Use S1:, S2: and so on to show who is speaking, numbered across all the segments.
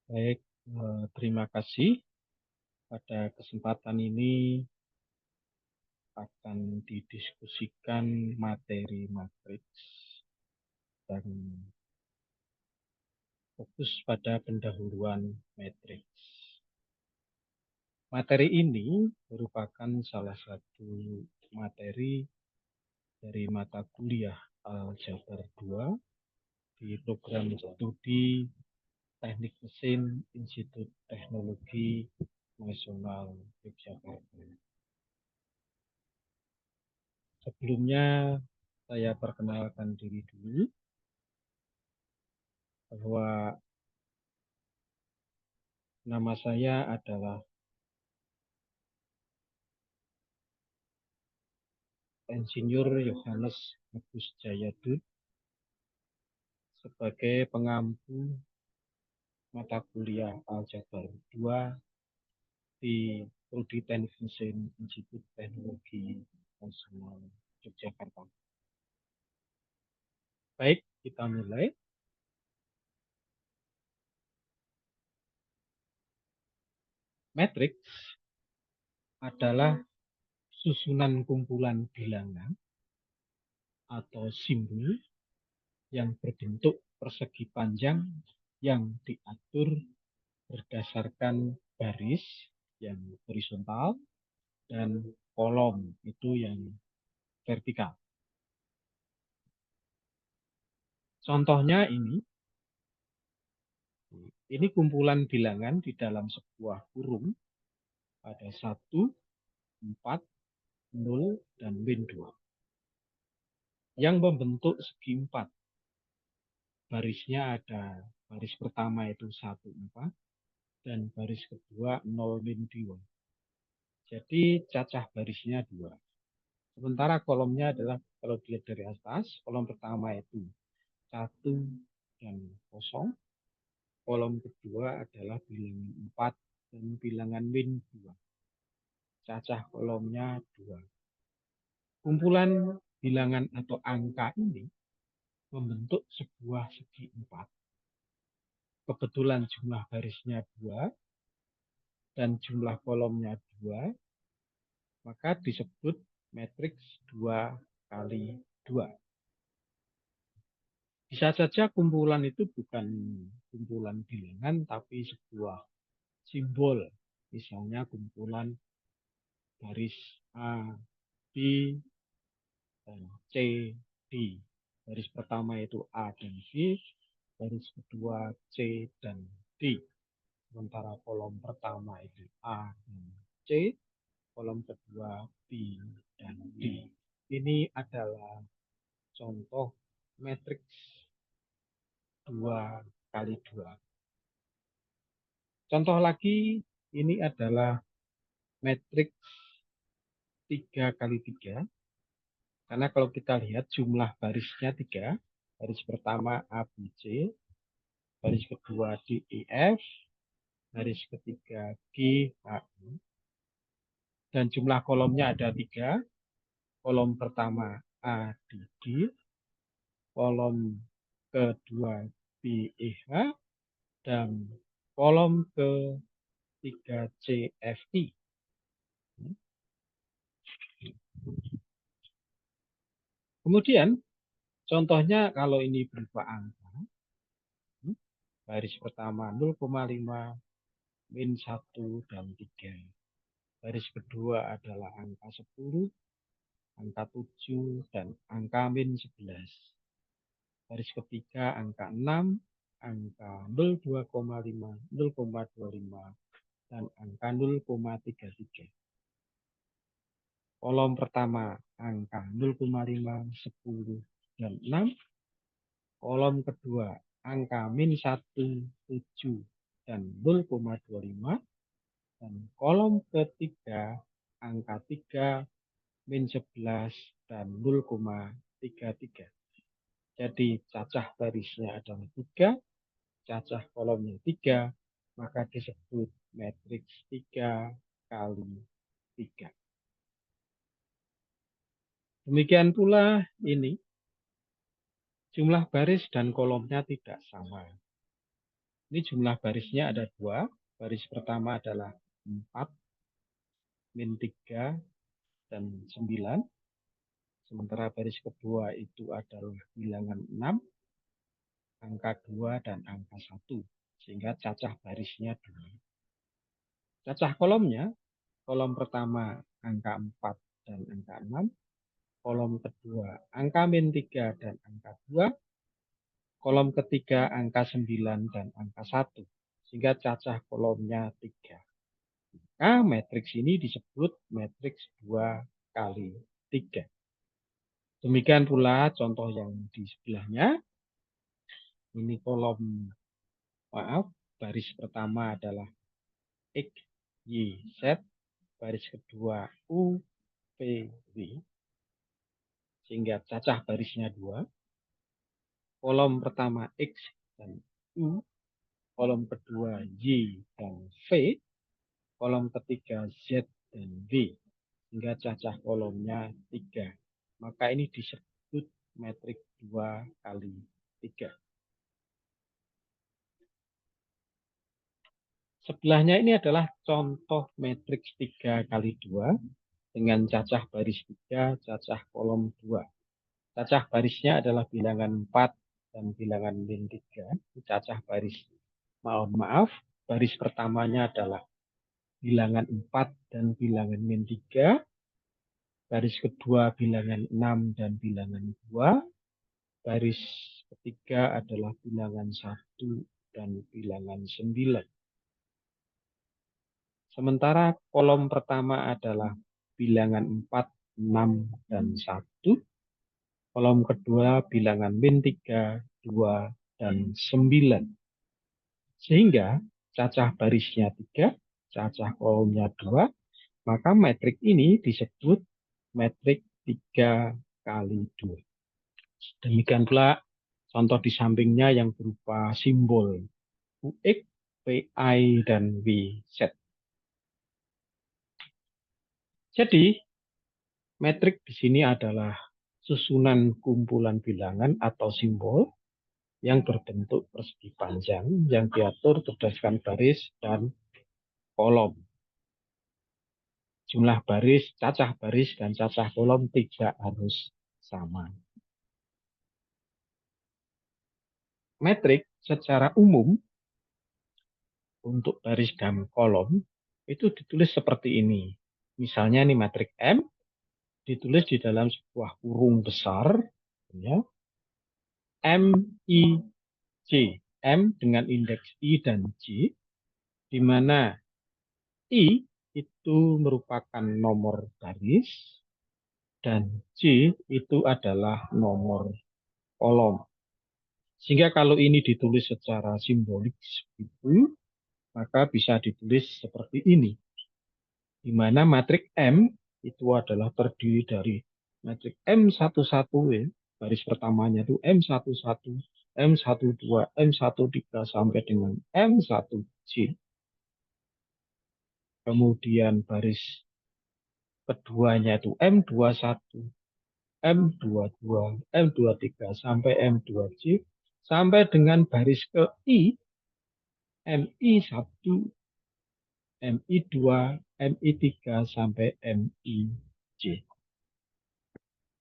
S1: Baik, terima kasih. Pada kesempatan ini akan didiskusikan materi matriks dan fokus pada pendahuluan matriks. Materi ini merupakan salah satu materi dari mata kuliah Aljabar 2 di program studi Teknik Mesin Institut Teknologi Nasional Yogyakarta. Sebelumnya saya perkenalkan diri dulu bahwa nama saya adalah Insinyur Yohanes Agus Jayadut sebagai pengampu mata kuliah Aljabar 2 di Prodi Teknik Mesin Institut Teknologi Nasional Yogyakarta. Baik, kita mulai. Matriks adalah susunan kumpulan bilangan atau simbol yang berbentuk persegi panjang yang diatur berdasarkan baris yang horizontal dan kolom itu yang vertikal. Contohnya ini kumpulan bilangan di dalam sebuah kurung ada 1, 4, 0, dan min 2 yang membentuk segi 4. Barisnya ada baris pertama itu 1, 4, dan baris kedua 0, min 2. Jadi cacah barisnya 2. Sementara kolomnya adalah kalau dilihat dari atas, kolom pertama itu 1 dan 0. Kolom kedua adalah bilangan 4 dan bilangan min 2. Cacah kolomnya 2. Kumpulan bilangan atau angka ini membentuk sebuah segi 4. Kebetulan jumlah barisnya 2 dan jumlah kolomnya 2, maka disebut matriks 2 kali 2. Bisa saja kumpulan itu bukan kumpulan bilangan, tapi sebuah simbol. Misalnya kumpulan baris A, B, dan C, D. Baris pertama itu A dan B, baris kedua C dan D. Sementara kolom pertama itu A dan C, kolom kedua B dan D. Ini adalah contoh matriks 2 kali 2. Contoh lagi, ini adalah matriks 3 kali 3. Karena kalau kita lihat jumlah barisnya 3. Baris pertama A, B, C. Baris kedua D, E, F. Baris ketiga G, H, I. Dan jumlah kolomnya ada 3. Kolom pertama A, D, G. Kolom kedua B, E, H. Dan kolom ketiga C, F, I. Kemudian contohnya kalau ini berupa angka, baris pertama 0,5, min 1, dan 3. Baris kedua adalah angka 10, angka 7, dan angka min 11. Baris ketiga angka 6, angka 0,2,5, 0,25, dan angka 0,33. Kolom pertama angka 0,5, 10, dan 6. Kolom kedua angka min 1, 7, dan 0,25. Dan kolom ketiga angka 3, min 11, dan 0,33. Jadi cacah barisnya adalah 3, cacah kolomnya 3, maka disebut matriks 3 kali 3. Demikian pula ini, jumlah baris dan kolomnya tidak sama. Ini jumlah barisnya ada 2. Baris pertama adalah 4, min 3, dan 9. Sementara baris kedua itu adalah bilangan 6, angka 2, dan angka 1. Sehingga cacah barisnya 2. Cacah kolomnya, kolom pertama angka 4 dan angka 6. Kolom kedua angka min 3 dan angka 2. Kolom ketiga angka 9 dan angka 1. Sehingga cacah kolomnya 3. Nah, matriks ini disebut matriks 2 kali 3. Demikian pula contoh yang di sebelahnya. Ini kolom, baris pertama adalah X, Y, Z. Baris kedua U, P, W. Sehingga cacah barisnya 2. Kolom pertama X dan U. Kolom kedua Y dan V. Kolom ketiga Z dan W. Sehingga cacah kolomnya 3. Maka ini disebut matriks 2 kali 3. Sebelahnya ini adalah contoh matriks 3 kali 2 dengan cacah baris 3, cacah kolom 2. Cacah barisnya adalah bilangan 4 dan bilangan min 3. Cacah baris, maaf, baris pertamanya adalah bilangan 4 dan bilangan min 3. Baris kedua bilangan 6 dan bilangan 2. Baris ketiga adalah bilangan 1 dan bilangan 9. Sementara kolom pertama adalah bilangan 4, 6, dan 1. Kolom kedua bilangan min 3, 2, dan 9. Sehingga cacah barisnya 3, cacah kolomnya 2. Maka matriks ini disebut matriks 3 kali 2. Demikian pula contoh di sampingnya yang berupa simbol UX, PI, dan WZ. Jadi, metrik di sini adalah susunan kumpulan bilangan atau simbol yang berbentuk persegi panjang yang diatur berdasarkan baris dan kolom. Jumlah baris, cacah baris, dan cacah kolom tidak harus sama. Metrik secara umum untuk baris dan kolom itu ditulis seperti ini. Misalnya ini matrik M ditulis di dalam sebuah kurung besar, ya, M, I, J. M dengan indeks I dan J, di mana I itu merupakan nomor baris dan J itu adalah nomor kolom. Sehingga kalau ini ditulis secara simbolik itu, maka bisa ditulis seperti ini. Di mana matrik M itu adalah terdiri dari matrik M11, ya, baris pertamanya itu M11, M12, M13 sampai dengan M1J. Kemudian baris keduanya itu M21, M22, M23 sampai M2J, sampai dengan baris ke I, MI1, MI2, MI3 sampai MIJ.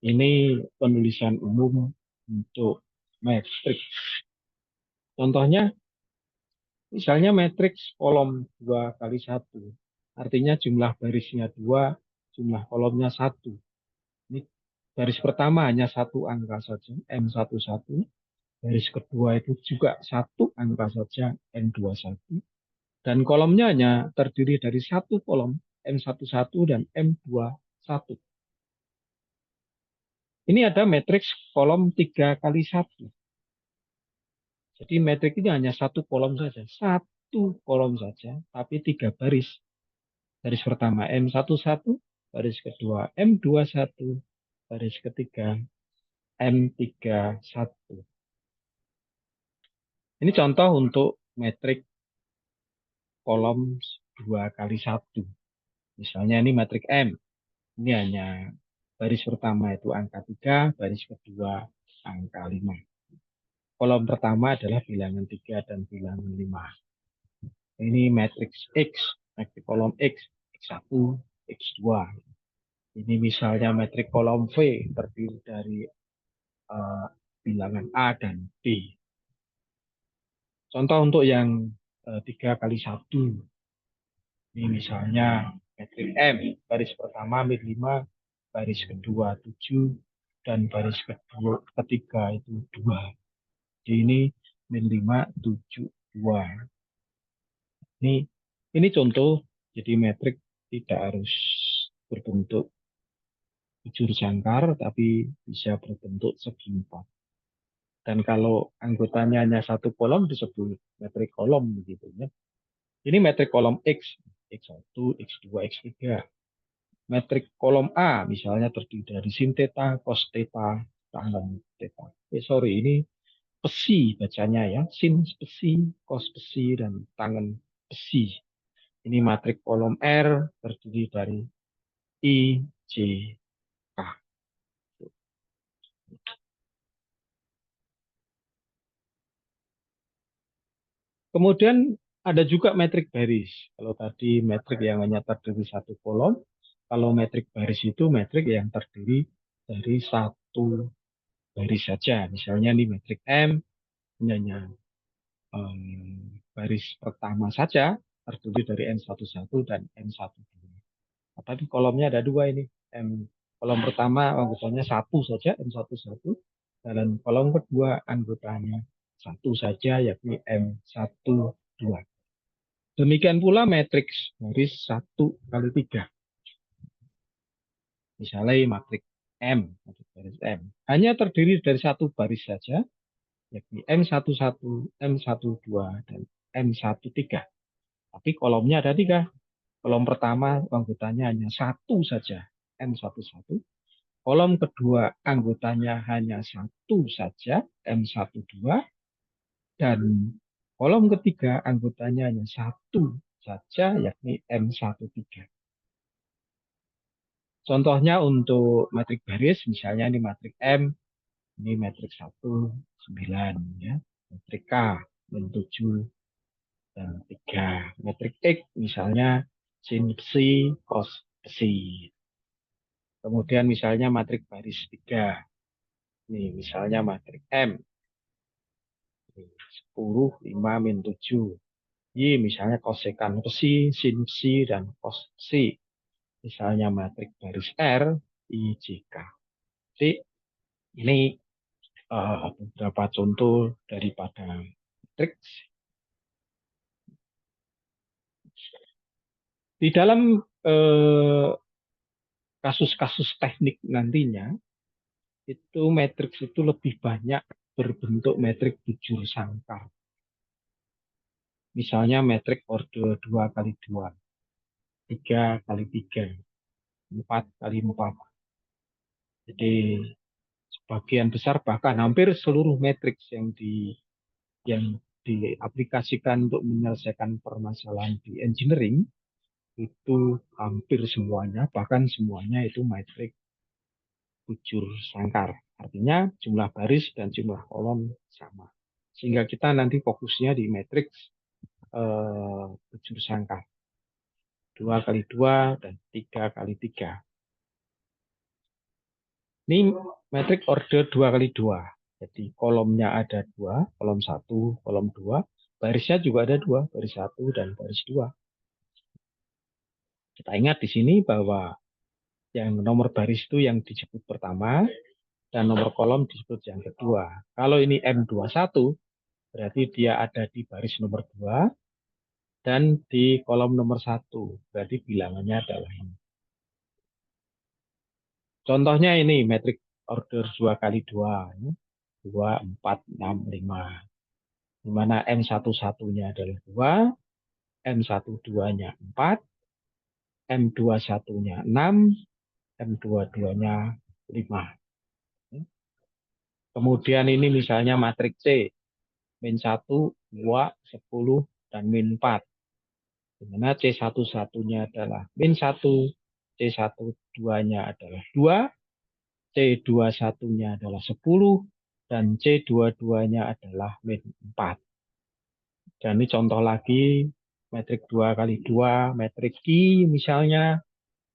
S1: Ini penulisan umum untuk matriks. Contohnya, misalnya matriks kolom 2 kali 1. Artinya jumlah barisnya 2, jumlah kolomnya 1. Ini baris pertama hanya satu angka saja, M11. Baris kedua itu juga satu angka saja, M21. Dan kolomnya hanya terdiri dari satu kolom, M11 dan M21. Ini ada matriks kolom 3 kali 1. Jadi matriks ini hanya satu kolom saja. Satu kolom saja, tapi 3 baris. Baris pertama M11, baris kedua M21, baris ketiga M31. Ini contoh untuk matrik kolom 2 kali 1. Misalnya ini matrik M. Ini hanya baris pertama itu angka 3, baris kedua angka 5. kolom pertama adalah bilangan 3 dan bilangan 5. Ini matriks X, matriks kolom X, X1, X2. Ini misalnya matriks kolom V terdiri dari bilangan A dan B. Contoh untuk yang 3 kali 1. Ini misalnya matriks M, baris pertama min 5, baris kedua 7, dan baris ketiga itu 2. Jadi ini min 5, 7, 2. Ini contoh, jadi metrik tidak harus berbentuk bujur jangkar, tapi bisa berbentuk segi 4. Dan kalau anggotanya hanya satu kolom disebut metrik kolom begitu ya. Ini metrik kolom X, X1, X2, X3. Metrik kolom A misalnya terdiri dari sin theta, cos theta, tangen theta. Sorry, ini besi bacanya ya, sin besi, cos besi, dan tangen besi. Ini matrik kolom R terdiri dari I, J, K. Kemudian ada juga metrik baris. Kalau tadi metrik yang hanya terdiri satu kolom, kalau metrik baris itu metrik yang terdiri dari satu baris saja. Misalnya ini metrik M, hanya baris pertama saja terdiri dari N11 dan N12. Tapi kolomnya ada dua ini. Kolom pertama anggotanya satu saja, M11. Dan kolom kedua anggotanya satu saja, yakni M12. Demikian pula matriks baris 1 kali 3. Misalnya matriks M, matriks baris M. Hanya terdiri dari satu baris saja, yakni M11, M12, dan M13. Tapi kolomnya ada 3. Kolom pertama anggotanya hanya satu saja, M11. Kolom kedua anggotanya hanya satu saja, M12. Dan kolom ketiga anggotanya hanya satu saja, yakni M13. Contohnya untuk matrik baris, misalnya ini matrik M, ini matrik 1, 9. Ya. Matrik K, min 7, dan 3. Matrik X, misalnya sin besi, cos besi. Kemudian misalnya matrik baris 3. Ini misalnya matrik M, 10, 5, min 7. Y misalnya kosekan besi, sin besi, dan cos besi. Misalnya matrik baris R, I, J, K. Jadi ini beberapa contoh daripada matriks. Di dalam kasus-kasus teknik nantinya, itu matriks itu lebih banyak berbentuk metrik bujur sangkar. Misalnya metrik orde 2 kali 2, 3 kali 3, 4 kali 4. Jadi sebagian besar bahkan hampir seluruh matriks yang diaplikasikan untuk menyelesaikan permasalahan di engineering itu hampir semuanya, bahkan semuanya itu metrik bujur sangkar. Artinya jumlah baris dan jumlah kolom sama. Sehingga kita nanti fokusnya di matriks bujur sangkar. 2 kali 2 dan 3 kali 3. Ini metrik order 2 kali 2. Jadi kolomnya ada 2, kolom 1, kolom 2. Barisnya juga ada 2, baris 1 dan baris 2. Kita ingat di sini bahwa yang nomor baris itu yang disebut pertama, dan nomor kolom disebut yang kedua. Kalau ini M21, berarti dia ada di baris nomor 2, dan di kolom nomor 1, berarti bilangannya adalah ini. Contohnya ini, metrik order 2 kali 2. 2, 4, 6, 5. Di mana M11-nya adalah 2, M12-nya 4, M21-nya 6, M22-nya 5. Kemudian ini misalnya matriks C, min 1, 2, 10, dan min 4. Di mana C11-nya adalah min 1, C12-nya adalah 2, C21-nya adalah 10, dan C dua-duanya adalah min 4. Dan ini contoh lagi, metrik 2 kali 2, metrik Q misalnya,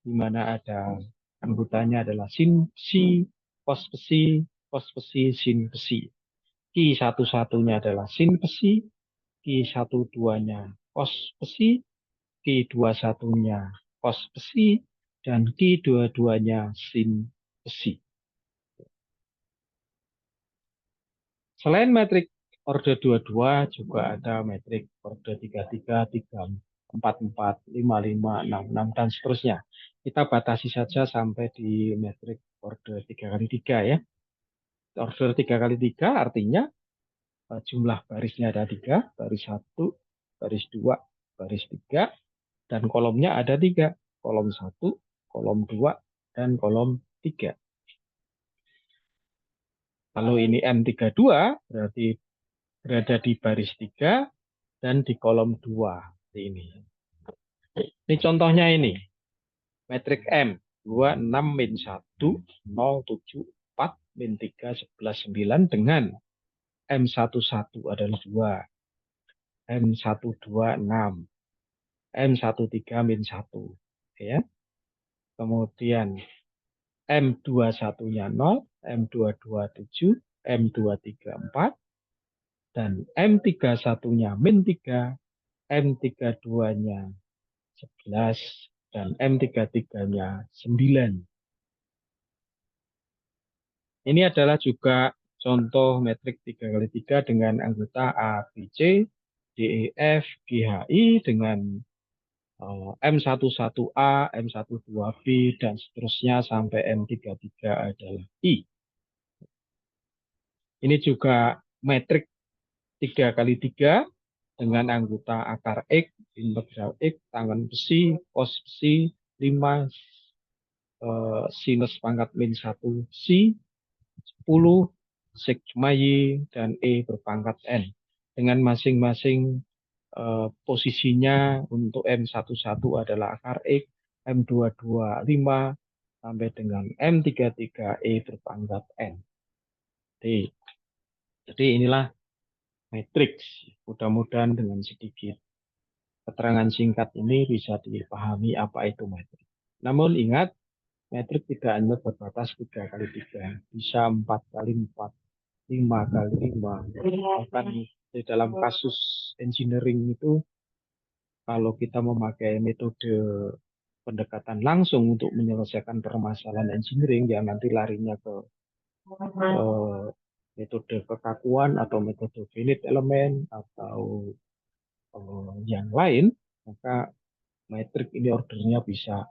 S1: di mana ada anggotanya adalah sin besi, cos besi, cos besi, sin besi. Q satu-satunya adalah sin besi, Q satu-duanya cos besi, Q dua-satunya cos besi, dan Q dua-duanya sin besi. Selain metrik orde 22 juga ada metrik orde 33, 34, 55, 66, dan seterusnya. Kita batasi saja sampai di metrik orde 3 kali 3 ya. Orde 3 kali 3 artinya jumlah barisnya ada 3, baris 1, baris 2, baris 3, dan kolomnya ada 3. Kolom 1, kolom 2, dan kolom 3. Kalau ini M32 berarti berada di baris 3 dan di kolom 2. Ini. Ini contohnya ini. Metrik M. 2, 6, min 1, 0, 7, 4, min 3, 11, 9 dengan M11 adalah 2. M12, 6. M13, min 1. Ya. Kemudian M21-nya 0, M22, 7, M23, 4. Dan M31-nya min 3, M32-nya 11, dan M33-nya 9. Ini adalah juga contoh metrik 3 kali 3 dengan anggota A, B, C, D, E, F, G, H, I dengan M11A, M12B, dan seterusnya sampai M33 adalah I. Ini juga metrik 3 kali 3 dengan anggota akar X, integral X, tangan besi, cos besi, 5, sinus pangkat min 1 si, 10, sigma y, dan E berpangkat N. Dengan masing-masing posisinya untuk M11 adalah akar X, M22 5, sampai dengan M33 E berpangkat N. Jadi inilah matriks. Mudah-mudahan dengan sedikit keterangan singkat ini bisa dipahami apa itu metrik. Namun ingat, metrik tidak hanya berbatas 3 kali 3, bisa 4 kali 4, 5 kali 5. Bahkan di dalam kasus engineering itu, kalau kita memakai metode pendekatan langsung untuk menyelesaikan permasalahan engineering, ya nanti larinya ke metode kekakuan atau metode finite element atau yang lain, maka metrik ini ordernya bisa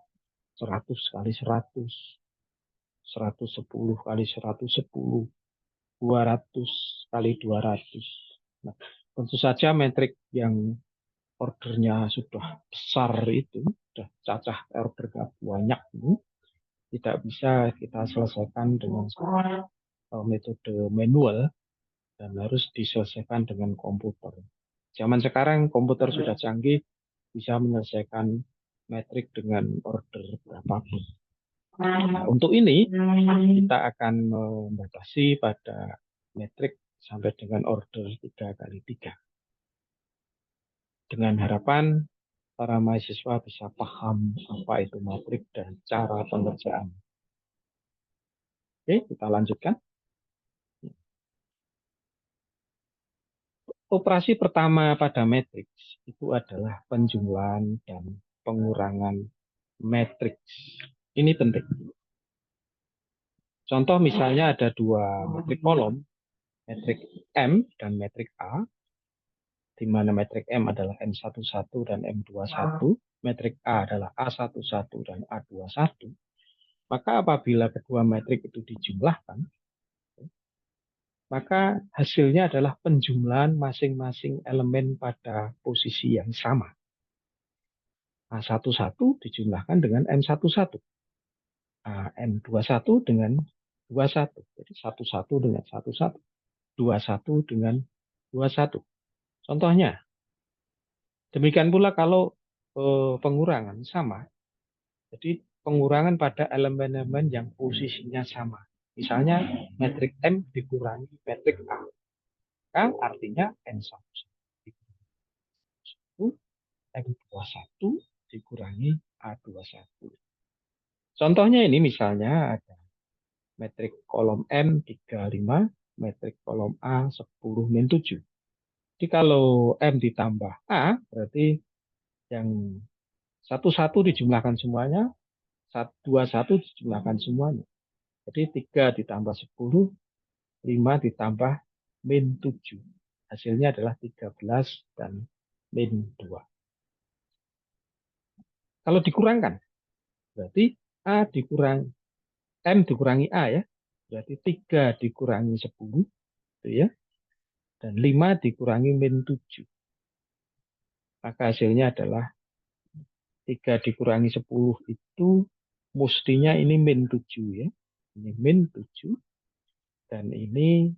S1: 100 kali 100, 110 kali 110, 200 kali 200. Nah, tentu saja metrik yang ordernya sudah besar itu, sudah cacah order banyak ini, tidak bisa kita selesaikan dengan metode manual dan harus diselesaikan dengan komputer. Zaman sekarang komputer sudah canggih, bisa menyelesaikan metrik dengan order berapapun. Nah, untuk ini kita akan membatasi pada metrik sampai dengan order 3 kali 3. Dengan harapan para mahasiswa bisa paham apa itu metrik dan cara pengerjaan. Oke, kita lanjutkan. Operasi pertama pada matriks itu adalah penjumlahan dan pengurangan matriks. Ini penting. Contoh misalnya ada dua metrik kolom, metrik M dan metrik A, di mana metrik M adalah M11 dan M21, metrik A adalah A11 dan A21. Maka apabila kedua metrik itu dijumlahkan, maka hasilnya adalah penjumlahan masing-masing elemen pada posisi yang sama. A11 dijumlahkan dengan M11. M21 dengan 21. Jadi 11 dengan 11. 21 dengan 21. Contohnya, demikian pula kalau pengurangan sama. Jadi pengurangan pada elemen-elemen yang posisinya sama. Misalnya metrik M dikurangi metrik A. A artinya N1 M21 dikurangi A21. Contohnya ini misalnya ada metrik kolom M 35, metrik kolom A 10 min 7. Jadi kalau M ditambah A, berarti yang 11 dijumlahkan semuanya, 21 dijumlahkan semuanya. Jadi 3 ditambah 10, 5 ditambah min 7. Hasilnya adalah 13 dan min 2. Kalau dikurangkan, berarti A dikurangi M dikurangi A ya. Berarti 3 dikurangi 10, gitu ya. Dan 5 dikurangi min 7. Maka hasilnya adalah 3 dikurangi 10 itu mestinya ini min 7 ya. Ini min 7. Dan ini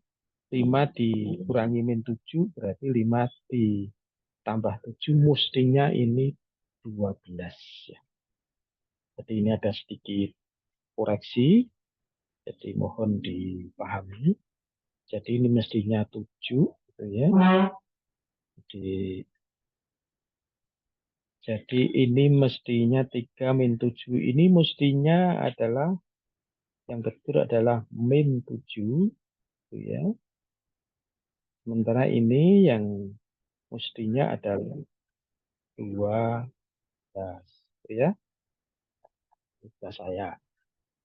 S1: 5 dikurangi min 7 berarti 5 ditambah 7 mestinya ini 12 ya. Jadi ini ada sedikit koreksi. Jadi mohon dipahami. Jadi ini mestinya 7 gitu ya. Jadi ini mestinya 3 min 7 ini mestinya adalah yang betul adalah min 7 gitu ya. Sementara ini yang mestinya adalah 12 gitu ya.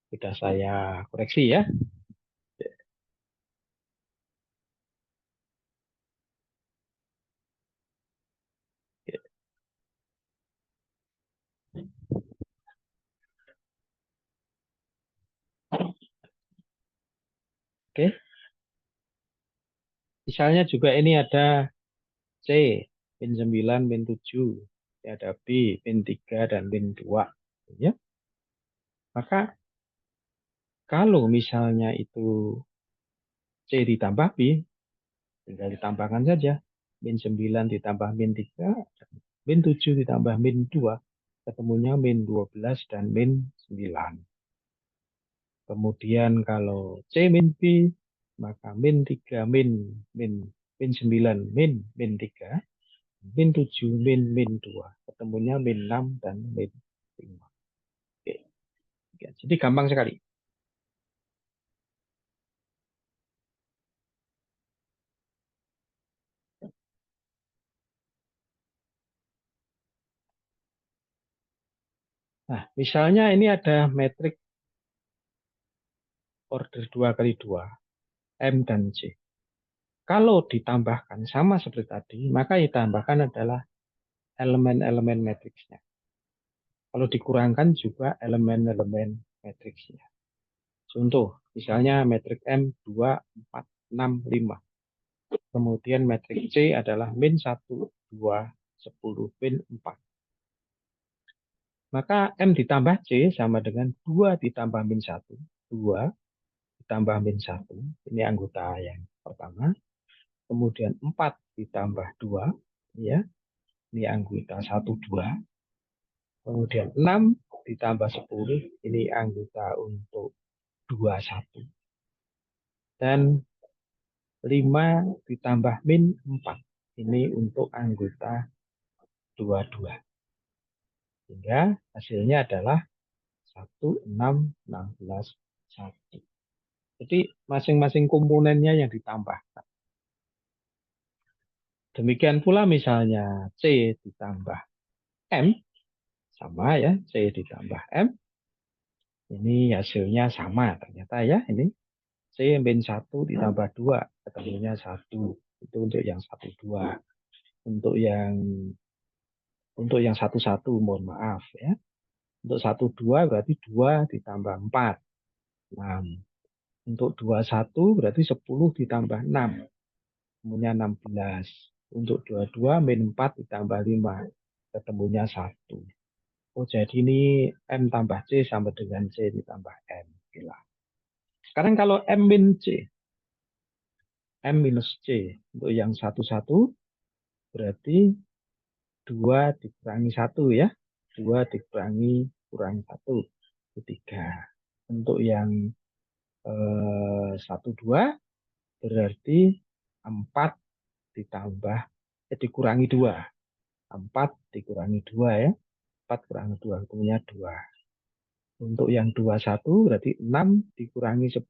S1: Sudah saya koreksi ya. Oke. Misalnya juga ini ada C, min 9, min 7. Ini ada B, min 3, dan min 2. Ya. Maka kalau misalnya itu C ditambah B, tinggal ditambahkan saja. Min 9 ditambah min 3, min 7 ditambah min 2. Ketemunya min 12 dan min 9. Kemudian kalau C min B, maka min 3 min 9 min 3, min 7 min 2. Ketemunya min 6 dan min 5. Oke. Jadi gampang sekali. Nah, misalnya ini ada metrik order 2 kali 2, M dan C. Kalau ditambahkan sama seperti tadi, maka ditambahkan adalah elemen-elemen matriksnya. Kalau dikurangkan juga elemen-elemen matriksnya. Contoh, misalnya metrik M 2, 4, 6, 5. Kemudian metrik C adalah min 1, 2, 10, min 4. Maka M ditambah C sama dengan 2 ditambah min 1. 2 ditambah min 1. Ini anggota yang pertama. Kemudian 4 ditambah 2. Ya, ini anggota 1, 2. Kemudian 6 ditambah 10. Ini anggota untuk 2, 1. Dan 5 ditambah min 4. Ini untuk anggota 2, 2. Sehingga hasilnya adalah 1, 6, 16, 1. Jadi masing-masing komponennya yang ditambahkan. Demikian pula misalnya C ditambah M. Sama ya, C ditambah M. Ini hasilnya sama ternyata ya. Ini C min 1 ditambah 2. Ketemunya 1. Itu untuk yang 1, 2. Untuk yang 1, 1 mohon maaf ya. Untuk 1, 2 berarti 2 ditambah 4. 6. Untuk 2, 1 berarti 10 ditambah 6. Ketemunya 16. Untuk 22 min 4 ditambah 5. Ketemunya 1. Oh, jadi ini M tambah C sama dengan C ditambah M. Gila. Sekarang kalau M min C. M minus C. Untuk yang 1, 1 berarti 2 dikurangi 1 ya. 2 dikurangi kurang 1. Itu 3. Untuk yang 1, 2 berarti 4 ditambah, dikurangi 2. 4 dikurangi 2 ya. 4 kurangi 2, ketemunya 2. Untuk yang 21 berarti 6 dikurangi 10.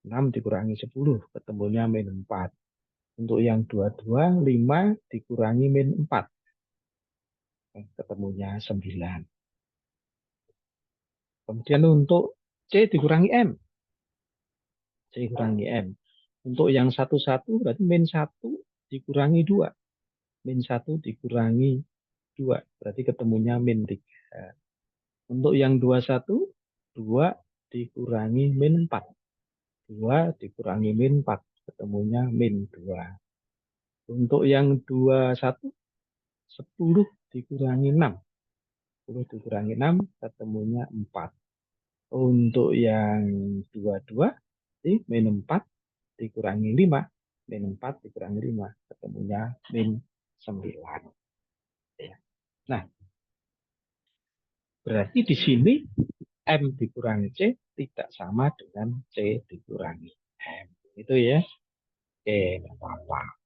S1: 6 dikurangi 10, ketemunya min 4. Untuk yang 22, 5 dikurangi min 4. Ketemunya 9. Kemudian untuk C dikurangi M. C kurangi M. Untuk yang 11 berarti min 1 dikurangi 2. Min 1 dikurangi 2. Berarti ketemunya min 3. Untuk yang 21, 2 dikurangi min 4. 2 dikurangi min 4. Ketemunya min 2. Untuk yang 21, 10 dikurangi 6. 10 dikurangi 6, ketemunya 4. Untuk yang 22, min 4 dikurangi 5. Min 4 dikurangi 5, ketemunya min 9. Nah, berarti di sini M dikurangi C tidak sama dengan C dikurangi M. Itu ya. Oke, nggak apa-apa.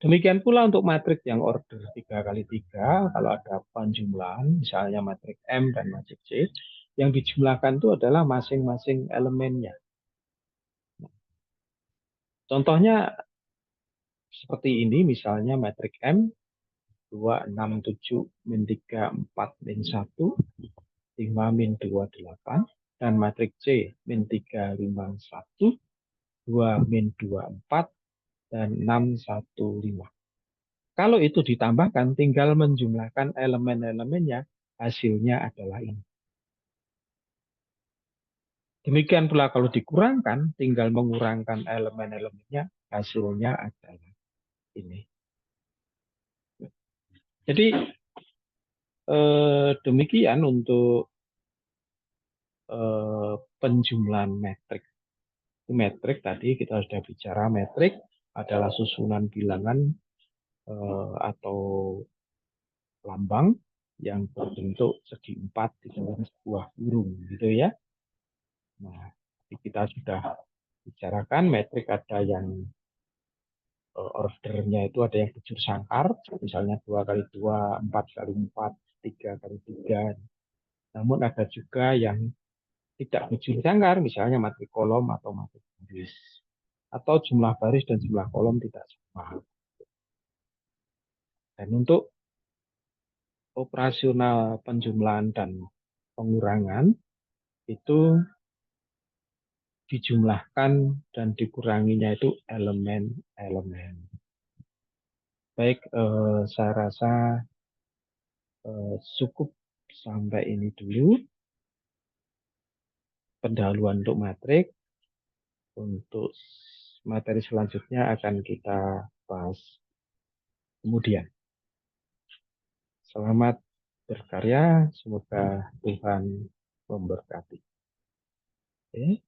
S1: Demikian pula untuk matriks yang order 3x3, kalau ada penjumlahan, misalnya matriks M dan matriks C, yang dijumlahkan itu adalah masing-masing elemennya. Contohnya seperti ini, misalnya matriks M, 2, 6, 7, min 3, 4, min 1, 5, min 2, 8, dan matriks C, min 3, 5, 1, 2, min 2, 4, dan 6, 1, 5. Kalau itu ditambahkan, tinggal menjumlahkan elemen-elemennya, hasilnya adalah ini. Demikian pula kalau dikurangkan, tinggal mengurangkan elemen-elemennya, hasilnya adalah ini. Jadi demikian untuk penjumlahan metrik. Metrik tadi kita sudah bicara, metrik adalah susunan bilangan atau lambang yang berbentuk segi 4 di dalam sebuah kurung, gitu ya. Nah, kita sudah bicarakan metrik ada yang ordernya itu ada yang bujur sangkar, misalnya 2 kali 2, 4 kali 4, 3 kali 3. Namun ada juga yang tidak bujur sangkar, misalnya matrik kolom atau matrik baris. Atau jumlah baris dan jumlah kolom tidak sama. Dan untuk operasional penjumlahan dan pengurangan itu dijumlahkan dan dikuranginya itu elemen-elemen. Baik, saya rasa cukup sampai ini dulu pendahuluan untuk matrik. Untuk materi selanjutnya akan kita bahas kemudian. Selamat berkarya, semoga Tuhan memberkati. Oke.